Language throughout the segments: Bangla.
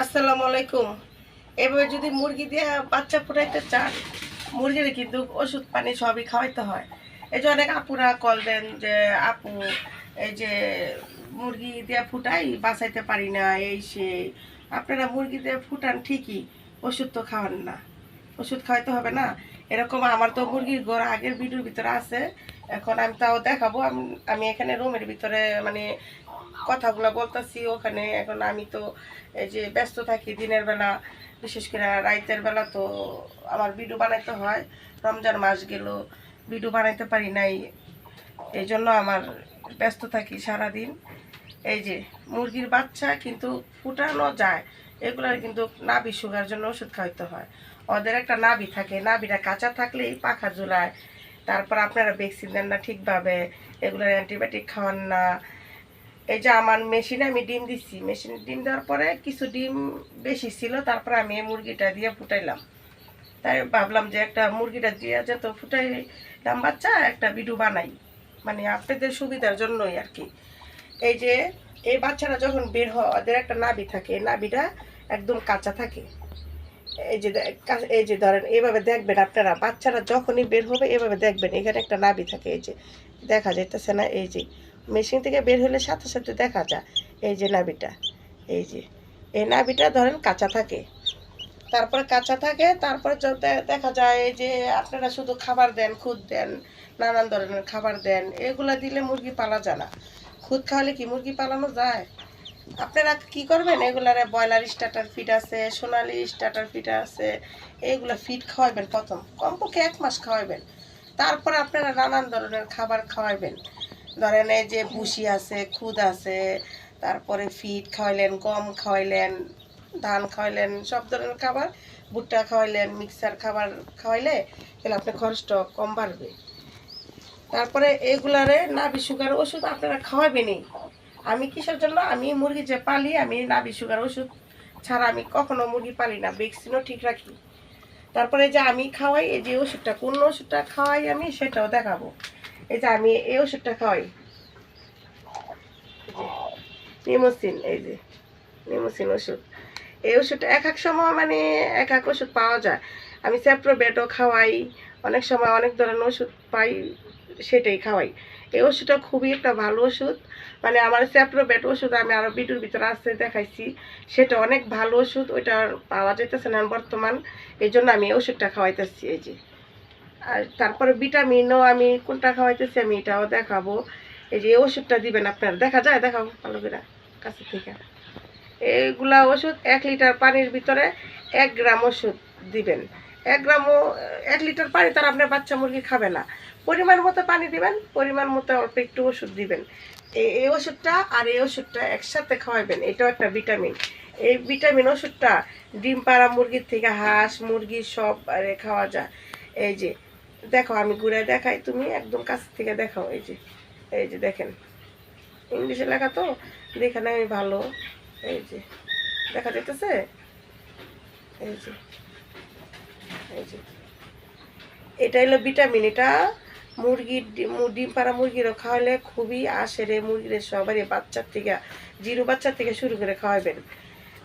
আসসালামু আলাইকুম। এভাবে যদি মুরগি দিয়ে বাচ্চা ফুটাইতে চান, মুরগির কিন্তু ওষুধ পানি সবই খাওয়াইতে হয়। এই যে অনেক আপুরা কল দেন যে আপু এই যে মুরগি দিয়ে ফুটাই বাঁচাইতে পারি না, এই সেই। আপনারা মুরগি দিয়ে ফুটান ঠিকই, ওষুধ তো খাওয়ান না। ওষুধ খাওয়াইতে হবে না? এরকম আমার তো মুরগির ঘর আগের ভিডিওর ভিতরে আছে। এখন আমি তাও দেখাবো। আমি এখানে রুমের ভিতরে মানে কথাগুলো বলতেছি ওখানে। এখন আমি তো এই যে ব্যস্ত থাকি দিনের বেলা, বিশেষ করে রাতের বেলা তো আমার ভিডিও বানাইতে হয়। রমজান মাস গেল, ভিডিও বানাইতে পারি নাই, এই জন্য আমার ব্যস্ত থাকি সারাদিন। এই যে মুরগির বাচ্চা কিন্তু ফুটানো যায়, এগুলার কিন্তু নাভি সুগার জন্য ওষুধ খাওয়াইতে হয়। ওদের একটা নাভি থাকে, নাভিটা কাঁচা থাকলেই পাখা ঝুলায়। তারপর আপনারা ভ্যাকসিন দেন না ঠিকভাবে, এগুলোর অ্যান্টিবায়োটিক খাওয়ান না। এই যে আমার মেশিনে আমি ডিম দিচ্ছি, মেশিনে ডিম দেওয়ার পরে কিছু ডিম বেশি ছিল, তারপরে আমি এই মুরগিটা দিয়ে ফুটাইলাম। তাই ভাবলাম যে একটা মুরগিটা দিয়ে যত ফুটাইলাম বাচ্চা, একটা ভিডিও বানাই, মানে আপনাদের সুবিধার জন্যই আর কি। এই যে এই বাচ্চারা যখন বের হয় ওদের একটা নাভি থাকে, নাভিটা একদম কাঁচা থাকে। এই যে ধরেন এইভাবে দেখবেন আপনারা, বাচ্চারা যখনই বের হবে এভাবে দেখবেন, এখানে একটা নাভি থাকে। এই যে দেখা যাইতেছে না? এই যে মেশিন থেকে বের হলে সাথে সাথে দেখা যায় এই যে নাভিটা। এই যে এই নাভিটা ধরেন কাঁচা থাকে, তারপরে কাঁচা থাকে, তারপরে দেখা যায় এই যে আপনারা শুধু খাবার দেন, খুদ দেন, নানান ধরনের খাবার দেন, এগুলা দিলে মুরগি পালা যায় না। খুদ খাওয়ালে কি মুরগি পালানো যায়? আপনারা কি করবেন, এগুলারে ব্রয়লার স্টার্টার ফিড আছে, সোনালি স্টার্টার ফিড আছে, এইগুলা ফিড খাওয়াবেন। প্রথম কমপক্ষে 1 মাস খাওয়াবেন, তারপরে আপনারা নানান ধরনের খাবার খাওয়াবেন। ধরেন এই যে ভুসি আছে, খুদ আছে, তারপরে ফিড খাওয়াইলেন, গম খাওয়াইলেন, ধান খাওয়াইলেন, সব ধরনের খাবার, ভুট্টা খাওয়াইলেন, মিক্সার খাবার খাওয়াইলে তাহলে আপনার খরচটা কম বাড়বে। তারপরে এগুলারে নাভি সুগার ওষুধ আপনারা খাওয়াবেনই। আমি কিসের জন্য, আমি মুরগি যে পালি, আমি নাভি সুগার ওষুধ ছাড়া আমি কখনো মুরগি পালি না, ভ্যাকসিনও ঠিক রাখি। তারপরে যে আমি খাওয়াই, এই যে ওষুধটা, কোন ওষুধটা খাওয়াই আমি সেটাও দেখাবো। এই যে আমি এই ওষুধটা খাওয়াই, নিমোসিন। এই যে নিমোসিন ওষুধ, এই ওষুধটা এক এক সময় মানে এক এক ওষুধ পাওয়া যায়। আমি স্যাপ্রোবেটও খাওয়াই, অনেক সময় অনেক ধরনের ওষুধ পাই, সেটাই খাওয়াই। এই ওষুধটা খুবই একটা ভালো ওষুধ। মানে আমার স্যাপ্রোবেট ওষুধ আমি আরও ভিডিওর ভিতরে আসতে দেখাইছি, সেটা অনেক ভালো ওষুধ, ওইটা পাওয়া যাইতেছে না বর্তমান, এই জন্য আমি এই ওষুধটা খাওয়াইতেছি। এই যে আর তারপরে ভিটামিনও আমি কোনটা খাওয়াইতেছি আমি এটাও দেখাবো। এই যে এই ওষুধটা দিবেন আপনারা, দেখা যায়, দেখাবো ভালো করে কাছে থেকে। এইগুলা ওষুধ 1 লিটার পানির ভিতরে 1 গ্রাম ওষুধ দিবেন। 1 গ্রামও, 1 লিটার পানি তার আপনার বাচ্চা মুরগি খাবে না। পরিমাণ মতো পানি দিবেন, পরিমাণ মতো অল্প একটু ওষুধ দিবেন। এই ওষুধটা আর এই ওষুধটা একসাথে খাওয়াবেন, এটাও একটা ভিটামিন। এই ভিটামিন ওষুধটা ডিম পাড়া মুরগির থেকে হাঁস মুরগি সব আরে খাওয়া যায়। এই যে দেখো, আমি ঘুরে দেখাই, তুমি একদম কাছ থেকে দেখাও। এই যে দেখেন, ইংলিশে লেখা তো দেখে না আমি ভালো। এই যে দেখা যেতেছে, এই যে এই যে এটা হলো ভিটামিন। এটা মুরগির ডিম পাড়া মুরগিরও খাওয়ালে খুবই আসে রে, মুরগির সবারই, বাচ্চার থেকে, জিরো বাচ্চার থেকে শুরু করে খাওয়াবেন।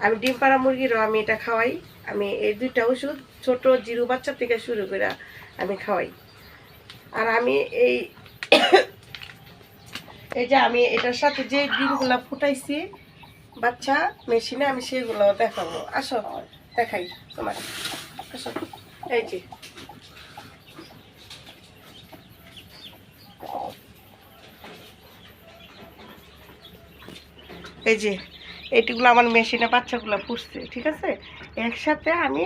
আমি ডিম পাড়া মুরগিরও আমি এটা খাওয়াই। আমি এই 2টা ওষুধ ছোট জিরো বাচ্চার থেকে শুরু করে আমি খাওয়াই। আর আমি এই এই যে আমি এটার সাথে যে ডিমগুলা ফুটাইছি বাচ্চা মেশিনে, আমি সেগুলো দেখাবো। আসো দেখাই তোমার, আসো। এই যে এই যে এইটিগুলো আমার মেশিনে বাচ্চাগুলো ফুটছে, ঠিক আছে। একসাথে আমি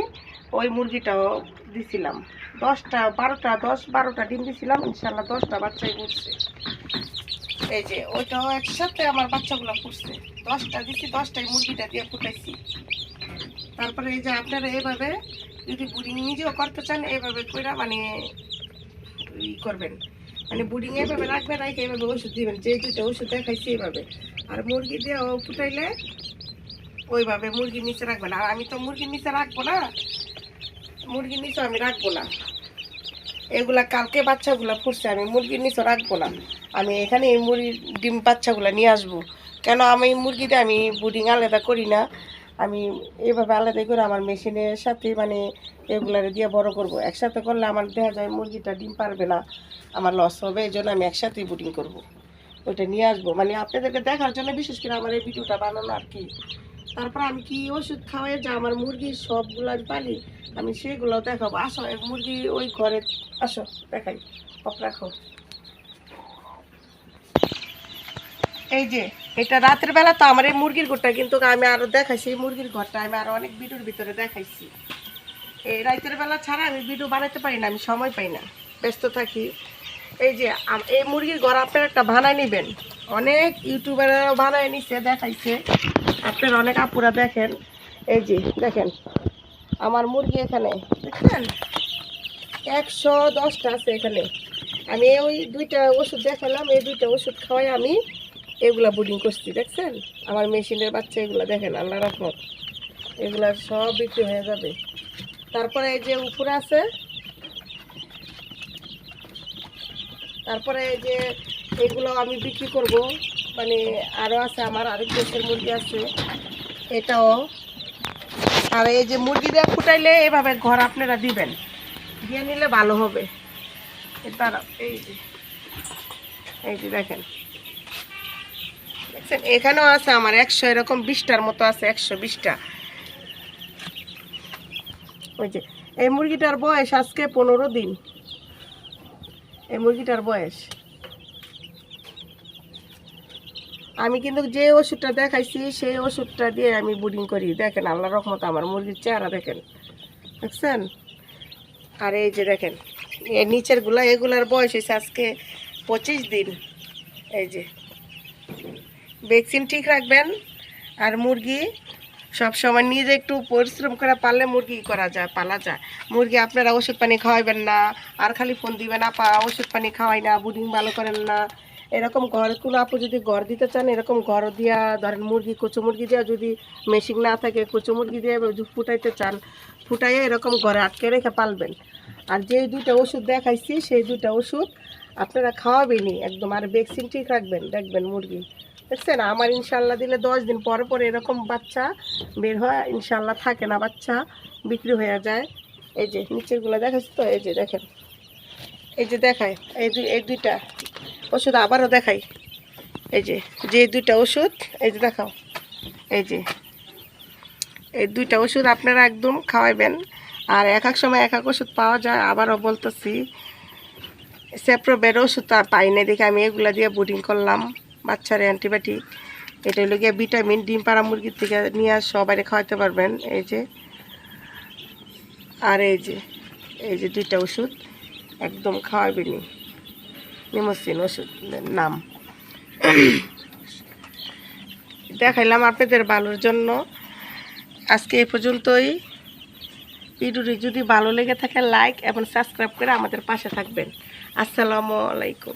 ওই মুরগিটাও দিছিলাম, 10টা 12টা 10-12টা ডিম দিছিলাম, ইনশাল্লাহ 10টা বাচ্চাই ফুটছে। এই যে ওইটাও একসাথে আমার বাচ্চাগুলো ফুটছে, 10টা দিছি, 10টাই মুরগিটা দিয়ে ফুটাইছি। তারপরে এই যে আপনারা এইভাবে যদি বুডিং নিজেও করতে চান, এইভাবে কইরা মানে ই করবেন, মানে বুডিং এইভাবে রাখবেন, রাখে এইভাবে ওষুধ দিবেন, যে 2টা ওষুধ দেখাইছি এইভাবে। আর মুরগি দিয়ে ফুটাইলে ওইভাবে মুরগির নিচে রাখবেন। আর আমি তো মুরগির নিচে রাখবো না, মুরগির নিচে আমি রাখবো না। এগুলা কালকে বাচ্চাগুলা ফুটছে, আমি মুরগির নিচে রাখবো না। আমি এখানে এই মুরগির ডিম বাচ্চাগুলা নিয়ে আসবো। কেন আমি মুরগিতে আমি বুডিং আলাদা করি না, আমি এইভাবে আলাদা করে আমার মেশিনের সাথে মানে এগুলারে দিয়ে বড় করব। একসাথে করলে আমার দেখা যায় মুরগিটা ডিম পারবে না, আমার লস হবে, এই জন্য আমি একসাথেই ব্রিডিং করব। ওইটা নিয়ে আসবো মানে আপনাদেরকে দেখার জন্য, বিশেষ করে আমার এই ভিডিওটা বানানো আর কি। তারপর আমি কি ওষুধ খাওয়াই যে আমার মুরগির সবগুলো আমি পালি, আমি সেগুলো দেখাবো। আসো মুরগি ওই ঘরে আসো দেখাই, অফ রাখো। এই যে এটা রাতের বেলা তো আমার এই মুরগির ঘরটা কিন্তু আমি আরো দেখাইছি, এই মুরগির ঘরটা আমি আরো অনেক ভিডিওর ভিতরে দেখাইছি। এই রাতের বেলা ছাড়া আমি ভিডিও বানাতে পারি না, আমি সময় পাই না, ব্যস্ত থাকি। এই যে এই মুরগির ঘর আপনারা একটা বানায় নেবেন, অনেক ইউটিউবাররাও বানায় নিচ্ছে, দেখাইছে, আপনারা অনেক আপুরা দেখেন। এই যে দেখেন আমার মুরগি এখানে দেখছেন 110টা আছে এখানে। আমি ওই 2টা ওষুধ দেখালাম, এই 2টা ওষুধ খাওয়াই আমি এগুলা ব্রিডিং করছি। দেখছেন আমার মেশিনের বাচ্চা এগুলা দেখেন, আল্লাহ রহমত এগুলা সব বিক্রি হয়ে যাবে। তারপরে এই যে উপরে আছে, তারপরে এই যে এগুলো আমি বিক্রি করব, মানে আরও আছে আমার আরেক দেশের মুরগি আছে এটাও। আর এই যে মুরগি দিয়ে ফুটাইলে এভাবে ঘর আপনারা দিবেন, দিয়ে নিলে ভালো হবে। তারা এই যে দেখেন দেখছেন এখানেও আছে আমার 100 এরকম 20টার মতো আছে, 120টা। ওই যে এই মুরগিটার বয়স আজকে 15 দিন, এই মুরগিটার বয়স। আমি কিন্তু যে ওষুধটা দেখাইছি সেই ওষুধটা দিয়ে আমি ব্রিডিং করি। দেখেন আল্লাহ রহমত আমার মুরগির চেহারা দেখেন, দেখছেন। আর এই যে দেখেন এর নিচেরগুলা, এগুলার বয়স হয়েছে আজকে 25 দিন। এই যে ভ্যাকসিন ঠিক রাখবেন। আর মুরগি সবসময় নিজে একটু পরিশ্রম করে পারলে মুরগি করা যায়, পালা যায়। মুরগি আপনারা ওষুধ পানি খাওয়াইবেন না, আর খালি ফোন দিবেন আপা ওষুধ পানি খাওয়াই না, ব্রিডিং ভালো করেন না, এরকম ঘর কোনো আপু যদি ঘর দিতে চান এরকম ঘর দিয়া ধরেন মুরগি কচু মুরগি দেওয়া, যদি মেশিন না থাকে কচু মুরগি দিয়ে ফুটাইতে চান, ফুটাইয়ে এরকম ঘরে আটকে রেখে পালবেন। আর যে 2টা ওষুধ দেখাইছি সেই 2টা ওষুধ আপনারা খাওয়াবেনই একদম। আর ভ্যাকসিন ঠিক রাখবেন, দেখবেন মুরগি দেখছেন আমার ইনশাল্লাহ দিলে 10 দিন পরে পরে এরকম বাচ্চা বের হয়, ইনশাল্লাহ থাকে না বাচ্চা, বিক্রি হয়ে যায়। এই যে নিচেরগুলো দেখাচ্ছি তো, এই যে দেখেন, এই যে দেখায় এই 2টা ওষুধ আবারও দেখাই। এই যে 2টা ওষুধ এই যে দেখাও, এই যে এই 2টা ওষুধ আপনারা একদম খাওয়াইবেন। আর এক এক সময় এক এক ওষুধ পাওয়া যায়, আবারও বলতেছি সেপ্রোবের ওষুধ আর পাই না দেখে আমি এগুলা দিয়ে ব্রিডিং করলাম বাচ্চার অ্যান্টিবায়োটিক। এটা হলো গিয়ে ভিটামিন, ডিম পাড়া মুরগির থেকে নিয়ে সবাই খাওয়াতে পারবেন। এই যে আর এই যে 2টা ওষুধ একদম খাওয়াবেনি, নিমোসিন ওষুধ নাম দেখাইলাম আপনাদের ভালোর জন্য। আজকে এই পর্যন্তই। ভিডিওটি যদি ভালো লেগে থাকে লাইক এবং সাবস্ক্রাইব করে আমাদের পাশে থাকবেন। আসসালামু আলাইকুম।